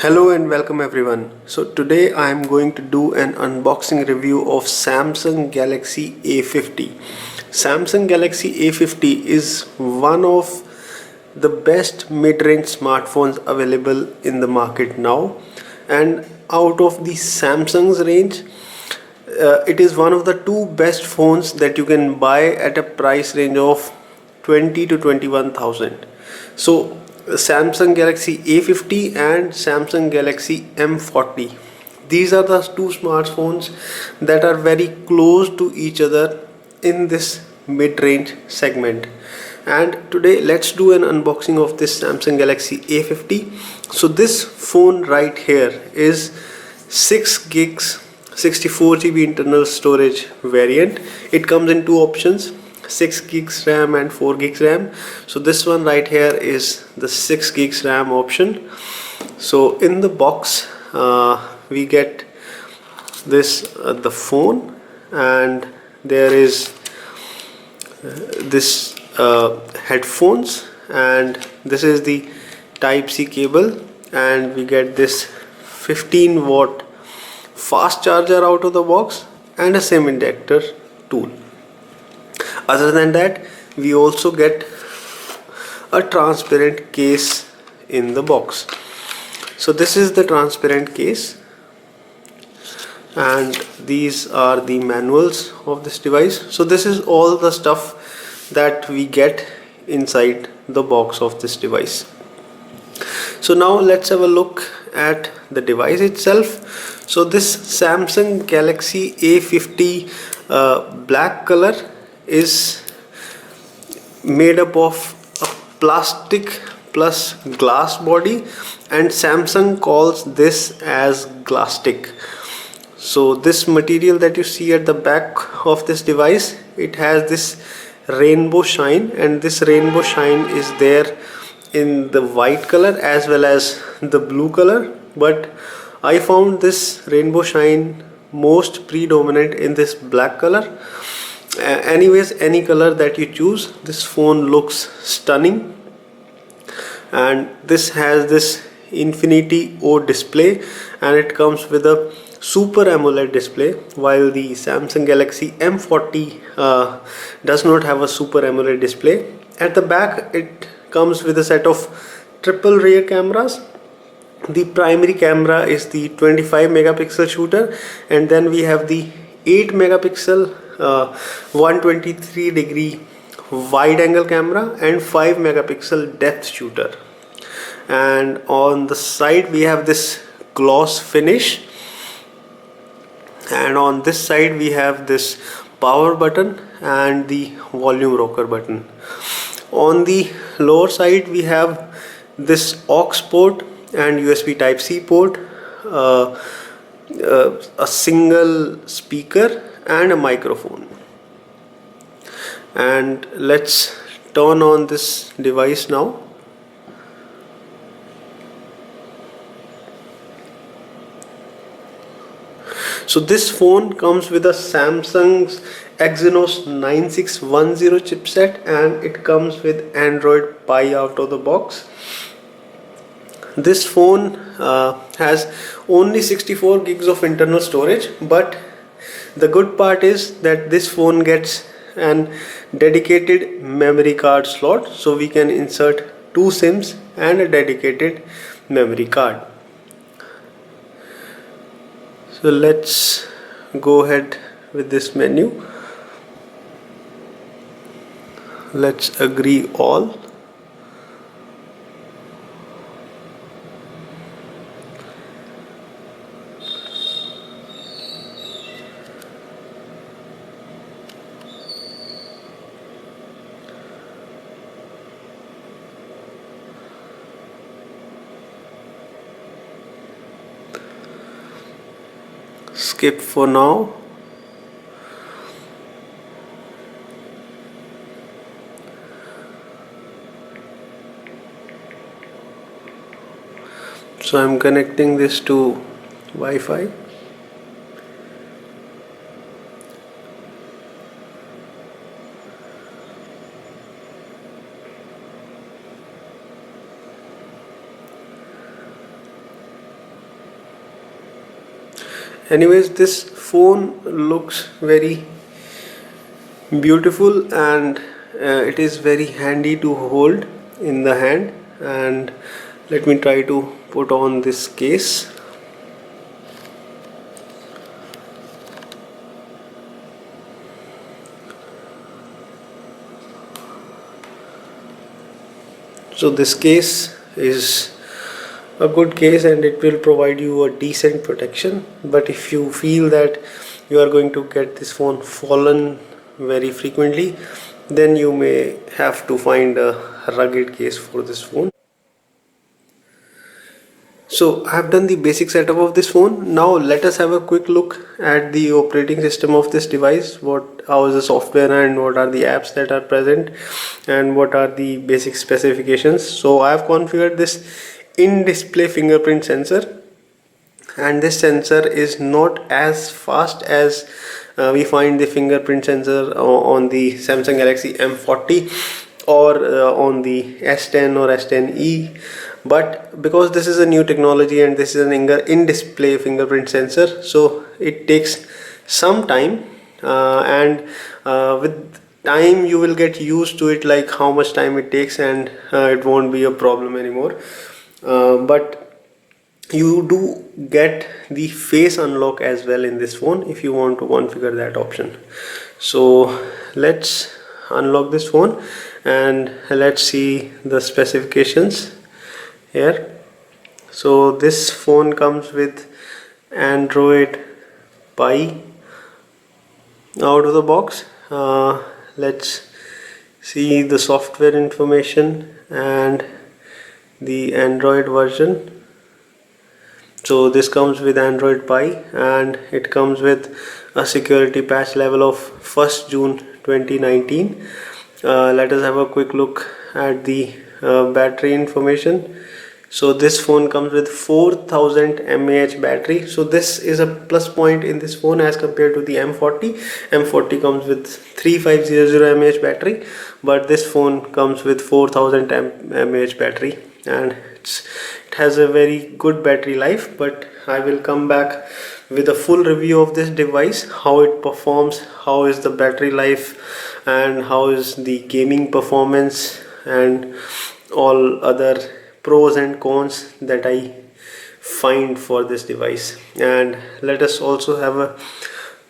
Hello and welcome everyone. So today I am going to do an unboxing review of Samsung Galaxy A50. Samsung Galaxy A50 is one of the best mid-range smartphones available in the market now, and out of the Samsung's range, it is one of the two best phones that you can buy at a price range of 20 to 21,000. So Samsung Galaxy A50 and Samsung Galaxy M40, these are the two smartphones that are very close to each other in this mid-range segment. And today let's do an unboxing of this Samsung Galaxy A50. So this phone right here is 6 gigs 64 GB internal storage variant. It comes in two options, 6 gigs RAM and 4 gigs RAM. So this one right here is the 6 gigs RAM option. So in the box we get this the phone, and there is this headphones, and this is the type C cable, and we get this 15-watt fast charger out of the box and a semiconductor tool. Other than that, we also get a transparent case in the box. So this is the transparent case, and these are the manuals of this device. So this is all the stuff that we get inside the box of this device. So now let's have a look at the device itself. So this Samsung Galaxy A50 black color is made up of a plastic plus glass body, and Samsung calls this as glasstic. So this material that you see at the back of this device, it has this rainbow shine, and this rainbow shine is there in the white color as well as the blue color, but I found this rainbow shine most predominant in this black color. Anyways, any color that you choose, this phone looks stunning. And this has this Infinity O display, and it comes with a Super AMOLED display, while the Samsung Galaxy M40 does not have a Super AMOLED display. At the back, it comes with a set of triple rear cameras. The primary camera is the 25 megapixel shooter, and then we have the 8 megapixel 123-degree wide angle camera and 5 megapixel depth shooter. And on the side we have this gloss finish, and on this side we have this power button and the volume rocker button. On the lower side we have this aux port and USB type C port, a single speaker and a microphone. And let's turn on this device now. So this phone comes with a Samsung's Exynos 9610 chipset, and it comes with Android Pie out of the box. This phone has only 64 gigs of internal storage, but the good part is that this phone gets an dedicated memory card slot, so we can insert two SIMs and a dedicated memory card. So let's go ahead with this menu. Let's agree all. Skip for now. So I'm connecting this to Wi-Fi. anyways, this phone looks very beautiful, and it is very handy to hold in the hand. And let me try to put on this case. So this case is a good case and it will provide you a decent protection, but if you feel that you are going to get this phone fallen very frequently, then you may have to find a rugged case for this phone. So I have done the basic setup of this phone. Now let us have a quick look at the operating system of this device. How is the software and what are the apps that are present and what are the basic specifications. So I have configured this in-display fingerprint sensor, and this sensor is not as fast as we find the fingerprint sensor on the Samsung Galaxy M40 or on the S10 or S10e, but because this is a new technology and this is an in-display fingerprint sensor, so it takes some time, and with time you will get used to it, like how much time it takes, and it won't be a problem anymore. But you do get the face unlock as well in this phone if you want to configure that option. So let's unlock this phone and let's see the specifications here. So this phone comes with Android Pie out of the box. Let's see the software information and the Android version. So this comes with Android Pie and it comes with a security patch level of 1st June 2019. Let us have a quick look at the battery information. So this phone comes with 4000 mAh battery. So this is a plus point in this phone as compared to the M40. M40 comes with 3500 mAh battery, but this phone comes with 4000 mAh battery, and it has a very good battery life. But I will come back with a full review of this device, how it performs, how is the battery life, and how is the gaming performance, and all other pros and cons that I find for this device. And let us also have a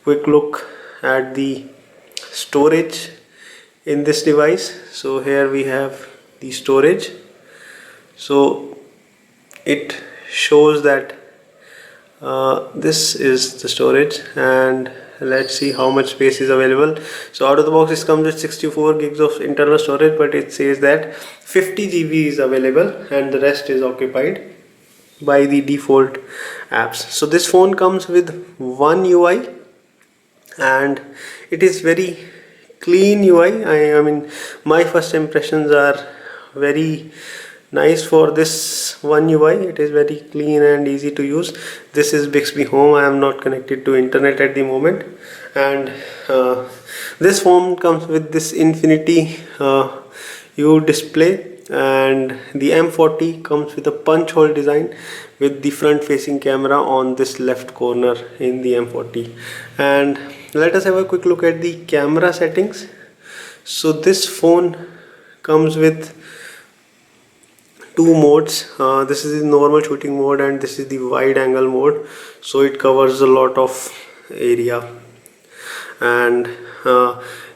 quick look at the storage in this device. So here we have the storage. So it shows that this is the storage, and let's see how much space is available. So out of the box, this comes with 64 gigs of internal storage, but it says that 50 GB is available and the rest is occupied by the default apps. So this phone comes with one UI and it is very clean UI. I mean, my first impressions are very nice for this one UI. It is very clean and easy to use. This is Bixby Home. I am not connected to internet at the moment, and this phone comes with this Infinity U display, and the M40 comes with a punch hole design with the front facing camera on this left corner in the M40. And let us have a quick look at the camera settings. So this phone comes with two modes. This is the normal shooting mode and this is the wide angle mode, so it covers a lot of area. And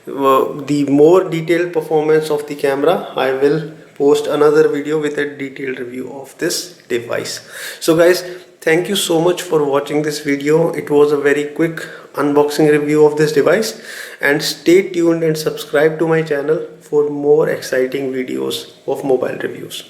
the more detailed performance of the camera, I will post another video with a detailed review of this device. So guys, thank you so much for watching this video. It was a very quick unboxing review of this device, and stay tuned and subscribe to my channel for more exciting videos of mobile reviews.